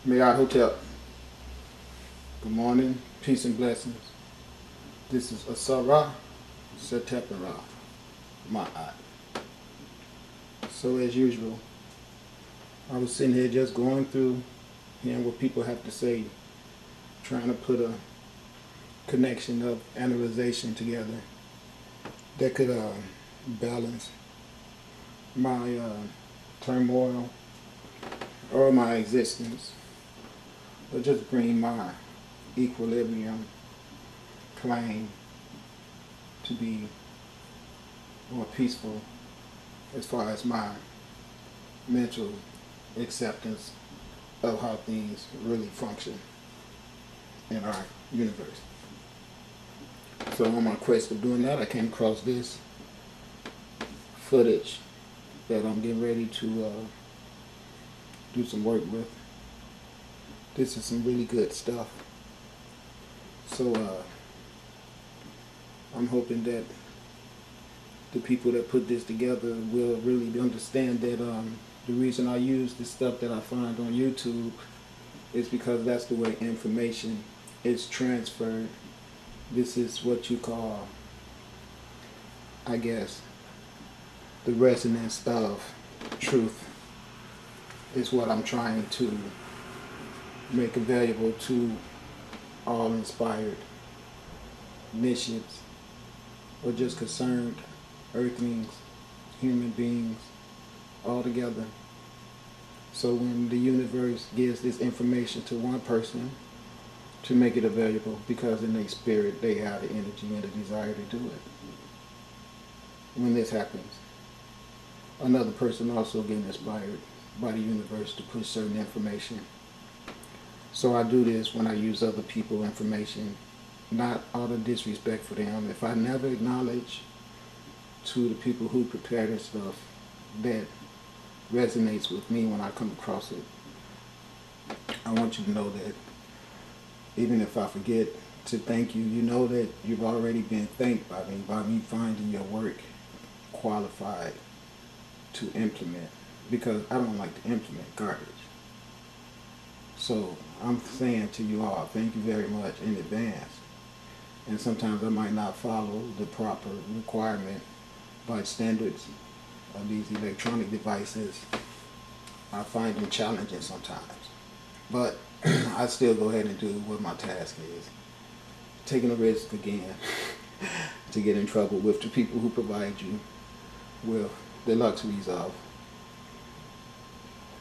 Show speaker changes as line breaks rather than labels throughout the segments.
Marriott Hotel. Good morning, peace and blessings. This is Asara Setepara Ma'at. So as usual, I was sitting here just going through, hearing what people have to say, trying to put a connection of analyzation together that could balance my turmoil or my existence, or just bring my equilibrium claim to be more peaceful as far as my mental acceptance of how things really function in our universe. So on my quest of doing that, I came across this footage that I'm getting ready to do some work with. This is some really good stuff. So I'm hoping that the people that put this together will really understand that the reason I use the stuff that I find on YouTube is because that's the way information is transferred. This is what you call, I guess, the resonance of truth is what I'm trying to make available to all inspired missions or just concerned earthlings, human beings, all together. So when the universe gives this information to one person to make it available, because in their spirit they have the energy and the desire to do it. When this happens, another person also getting inspired by the universe to push certain information. So I do this when I use other people's information, not out of disrespect for them. If I never acknowledge to the people who prepare this stuff that resonates with me when I come across it, I want you to know that even if I forget to thank you, you know that you've already been thanked by me finding your work qualified to implement, because I don't like to implement garbage. So I'm saying to you all, thank you very much in advance. And sometimes I might not follow the proper requirement by standards of these electronic devices. I find them challenging sometimes. But I still go ahead and do what my task is. Taking a risk again to get in trouble with the people who provide you with the luxuries of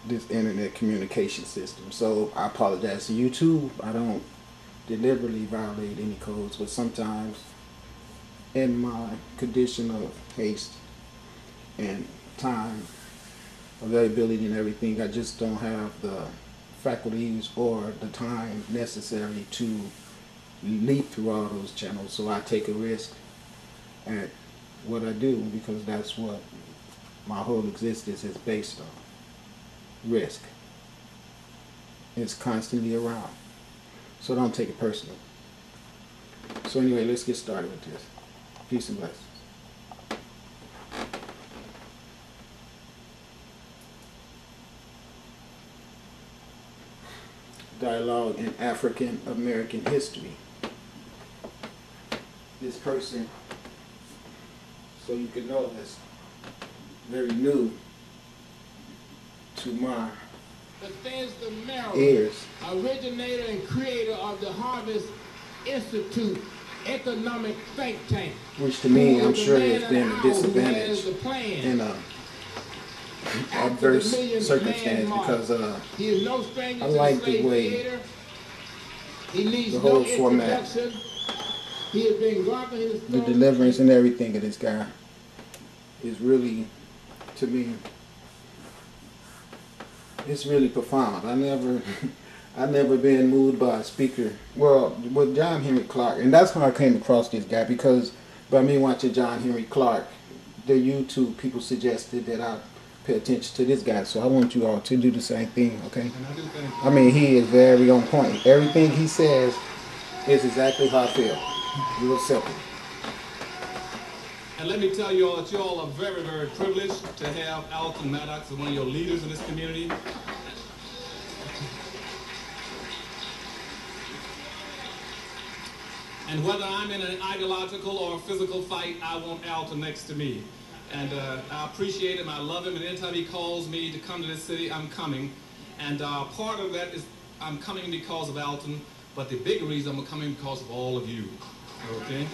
this internet communication system. So I apologize to YouTube. I don't deliberately violate any codes, but sometimes in my condition of haste and time availability and everything, I just don't have the faculties or the time necessary to leap through all those channels. So I take a risk at what I do, because that's what my whole existence is based on. Risk. It's constantly around. So don't take it personal. So anyway, let's get started with this. Peace and blessings. Dialogue in African American history. This person, so you can know, that's very new to my ears.
Originator and creator of the Harvest Institute economic think tank,
which to me, I'm sure has been a disadvantage in a adverse circumstance, because I like the way the whole format, the deliverance and everything of this guy is really, to me, it's really profound. I never been moved by a speaker. Well, with John Henry Clark, and that's how I came across this guy, because by me watching John Henry Clark, the YouTube people suggested that I pay attention to this guy. So I want you all to do the same thing, okay? I mean, he is very on point. Everything he says is exactly how I feel. Real simple.
And let me tell you all that you all are very, very privileged to have Alton Maddox as one of your leaders in this community. And whether I'm in an ideological or physical fight, I want Alton next to me. And I appreciate him, I love him, and anytime he calls me to come to this city, I'm coming. And part of that is I'm coming because of Alton, but the big reason I'm coming because of all of you, okay?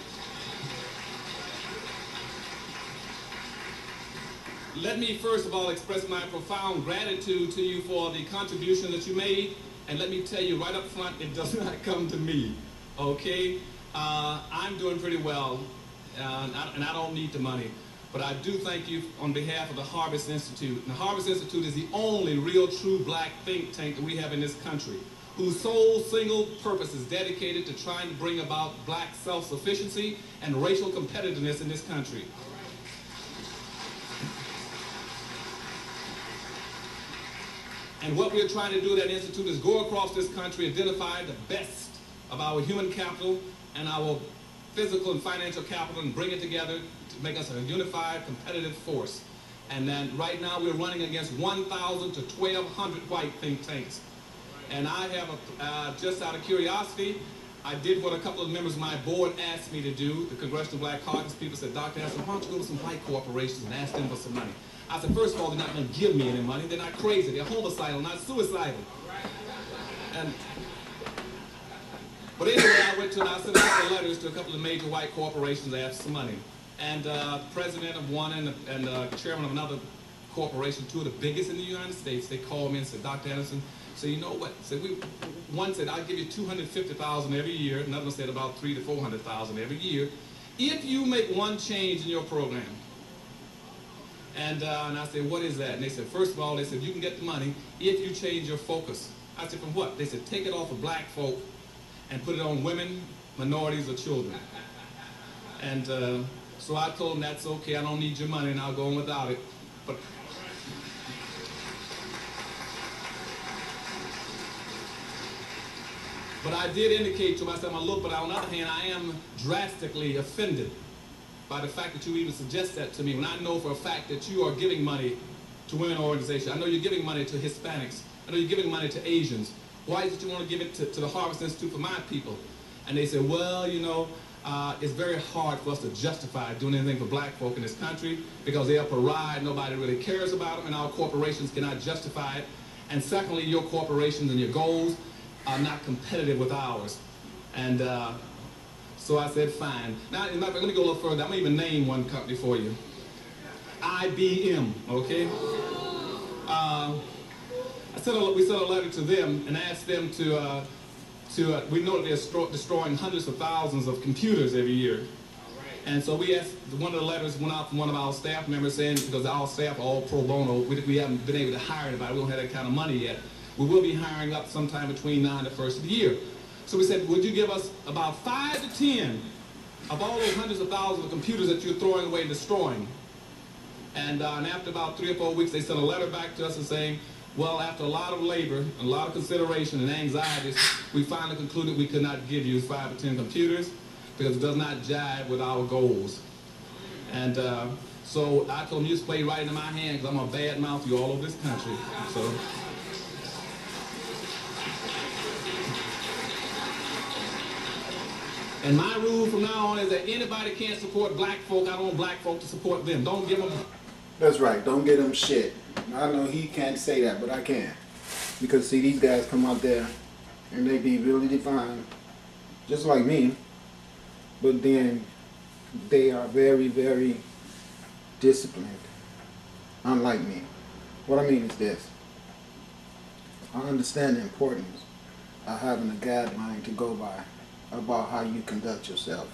Let me first of all express my profound gratitude to you for the contribution that you made, and let me tell you right up front, it does not come to me, okay? I'm doing pretty well, and I don't need the money. But I do thank you on behalf of the Harvest Institute. And the Harvest Institute is the only real true black think tank that we have in this country, whose sole single purpose is dedicated to trying to bring about black self-sufficiency and racial competitiveness in this country. And what we're trying to do at that institute is go across this country, identify the best of our human capital and our physical and financial capital and bring it together to make us a unified, competitive force. And then right now we're running against 1,000 to 1,200 white think tanks. And I have, just out of curiosity, I did what a couple of members of my board asked me to do. The Congressional Black Caucus people said, Dr. Anderson, why don't you go to some white corporations and ask them for some money? I said, first of all, they're not going to give me any money. They're not crazy. They're homicidal, not suicidal. But anyway, I sent a couple of letters to a couple of major white corporations to ask for some money. And president of one and chairman of another corporation, two of the biggest in the United States, they called me and said, Dr. Anderson, so you know what? So one said, I'll give you $250,000 every year. Another one said about $300,000 to $400,000 every year if you make one change in your program. And I said, what is that? And they said, first of all, they said, you can get the money if you change your focus. I said, from what? They said, take it off of black folk and put it on women, minorities, or children. And so I told them, that's okay, I don't need your money, and I'll go on without it. But I did indicate to myself, look, but on the other hand, I am drastically offended by the fact that you even suggest that to me, when I know for a fact that you are giving money to women organizations. I know you're giving money to Hispanics. I know you're giving money to Asians. Why is it you want to give it to the Harvest Institute for my people? And they said, well, you know, it's very hard for us to justify doing anything for black folk in this country because they are pariah, nobody really cares about them, and our corporations cannot justify it. And secondly, your corporations and your goals are not competitive with ours. And so I said, fine. Now, let me go a little further. I'm going to even name one company for you. IBM, okay? We sent a letter to them and asked them to we know that they're destroying hundreds of thousands of computers every year. And so we asked, one of the letters went out from one of our staff members saying, because our staff are all pro bono, we haven't been able to hire anybody, we don't have that kind of money yet. We will be hiring up sometime between now and the first of the year. So we said, would you give us about 5 to 10 of all those hundreds of thousands of computers that you're throwing away and destroying? And after about 3 or 4 weeks, they sent a letter back to us and saying, well, after a lot of labor, and a lot of consideration and anxieties, we finally concluded we could not give you 5 or 10 computers because it does not jive with our goals. And so I told them, you just play right into my hand because I'm going to bad mouth you all over this country. So. And my rule from now on is that anybody can't support black folk, I don't want black folk to support them. Don't give them...
That's right, don't give them shit. I know he can't say that, but I can. Because see, these guys come out there and they be really defined, just like me, but then they are very, very disciplined, unlike me. What I mean is this. I understand the importance of having a guideline to go by about how you conduct yourself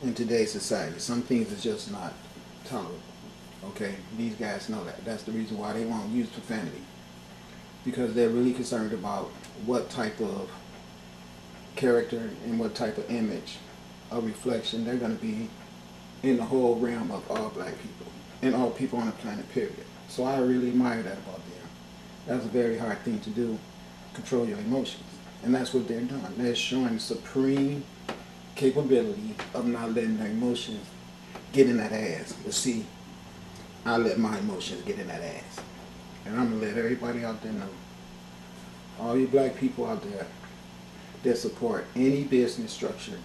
in today's society. Some things are just not tolerable. Okay, these guys know that. That's the reason why they won't use profanity, because they're really concerned about what type of character and what type of image, a reflection they're going to be in the whole realm of all black people and all people on the planet, period. So I really admire that about them. That's a very hard thing to do, control your emotions. And that's what they're doing. They're showing supreme capability of not letting their emotions get in that ass. But see, I let my emotions get in that ass. And I'm going to let everybody out there know. All you black people out there that support any business structure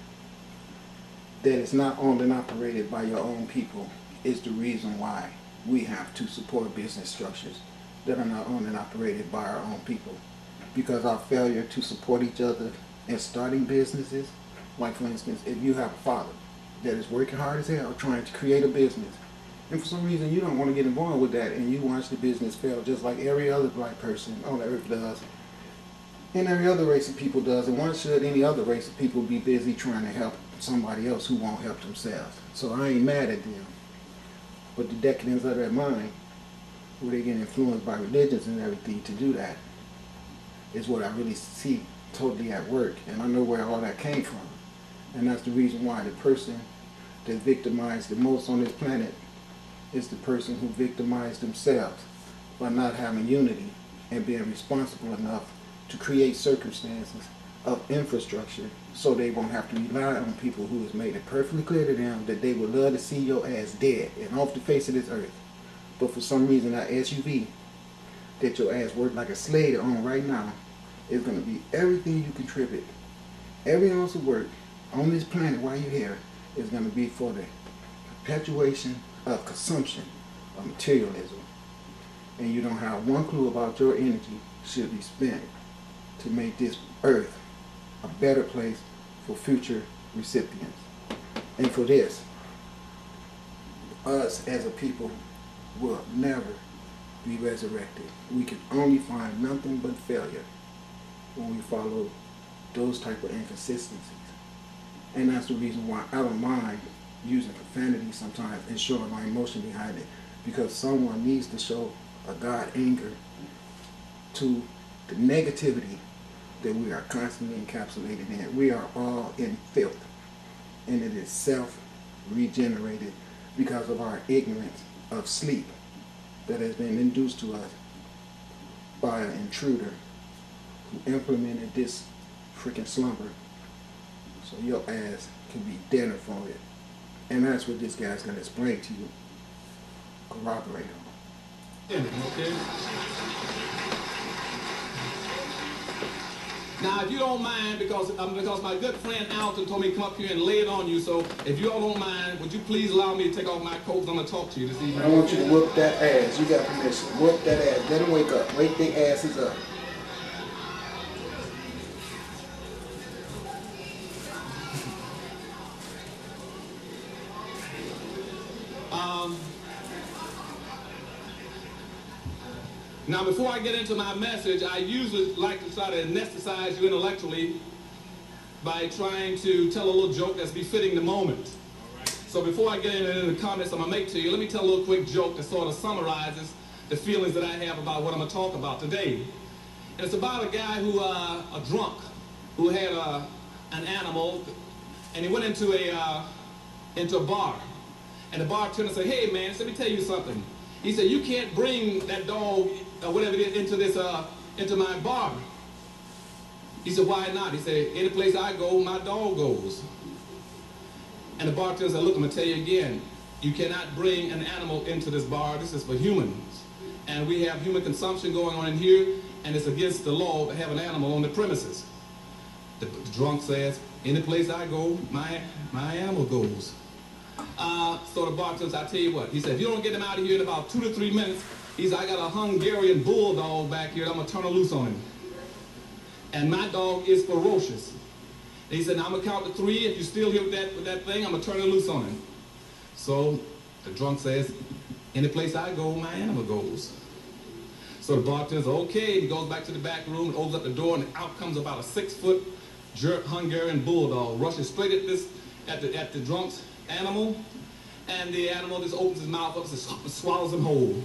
that is not owned and operated by your own people is the reason why we have to support business structures that are not owned and operated by our own people. Because our failure to support each other in starting businesses, like for instance, if you have a father that is working hard as hell trying to create a business, and for some reason you don't want to get involved with that, and you watch the business fail just like every other black person on earth does, and every other race of people does, and why should any other race of people be busy trying to help somebody else who won't help themselves? So I ain't mad at them. But the decadence of their mind, where they get influenced by religions and everything to do that, is what I really see totally at work. And I know where all that came from. And that's the reason why the person that's victimized the most on this planet is the person who victimized themselves by not having unity and being responsible enough to create circumstances of infrastructure so they won't have to rely on people who has made it perfectly clear to them that they would love to see your ass dead and off the face of this earth. But for some reason that SUV that your ass worked like a slave on right now is going to be everything you contribute. Every ounce of work on this planet while you're here is going to be for the perpetuation of consumption of materialism. And you don't have one clue about your energy should be spent to make this earth a better place for future recipients. And for this, us as a people will never be resurrected. We can only find nothing but failure when we follow those type of inconsistencies. And that's the reason why I don't mind using profanity sometimes and showing my emotion behind it, because someone needs to show a God anger to the negativity that we are constantly encapsulated in. We are all in filth, and it is self-regenerated because of our ignorance of sleep that has been induced to us by an intruder who implemented this freaking slumber so your ass can be dinner for it. And that's what this guy's going to explain to you. Corroborate on.
Okay. Now, if you don't mind, because my good friend Alton told me to come up here and lay it on you, so if you all don't mind, would you please allow me to take off my coat? I'm going to talk to you this evening.
I want you to whoop that ass. You got permission. Whoop that ass. Let them wake up. Wake their asses up.
Now, before I get into my message, I usually like to try to anesthetize you intellectually by trying to tell a little joke that's befitting the moment. So before I get into the comments I'm going to make to you, let me tell a little quick joke that sort of summarizes the feelings that I have about what I'm going to talk about today. And it's about a guy who, a drunk, who had an animal, and he went into a bar. And the bartender said, "Hey man, let me tell you something." He said, "You can't bring that dog, or whatever it is, into my bar." He said, "Why not?" He said, "Any place I go, my dog goes." And the bartender said, "Look, I'm going to tell you again. You cannot bring an animal into this bar. This is for humans. And we have human consumption going on in here, and it's against the law to have an animal on the premises." The drunk says, "Any place I go, my animal goes." So the bartender said, "I tell you what," he said, "if you don't get him out of here in about 2 to 3 minutes," he said, "I got a Hungarian bulldog back here, I'm going to turn her loose on him. And my dog is ferocious." And he said, "Now I'm going to count to 3. If you're still here with that thing, I'm going to turn her loose on him." So the drunk says, "Any place I go, my animal goes." So the bartender says, "Okay." He goes back to the back room and opens up the door, and out comes about a 6-foot Hungarian bulldog, rushes straight at the drunk's animal, and the animal just opens his mouth up and swallows him whole.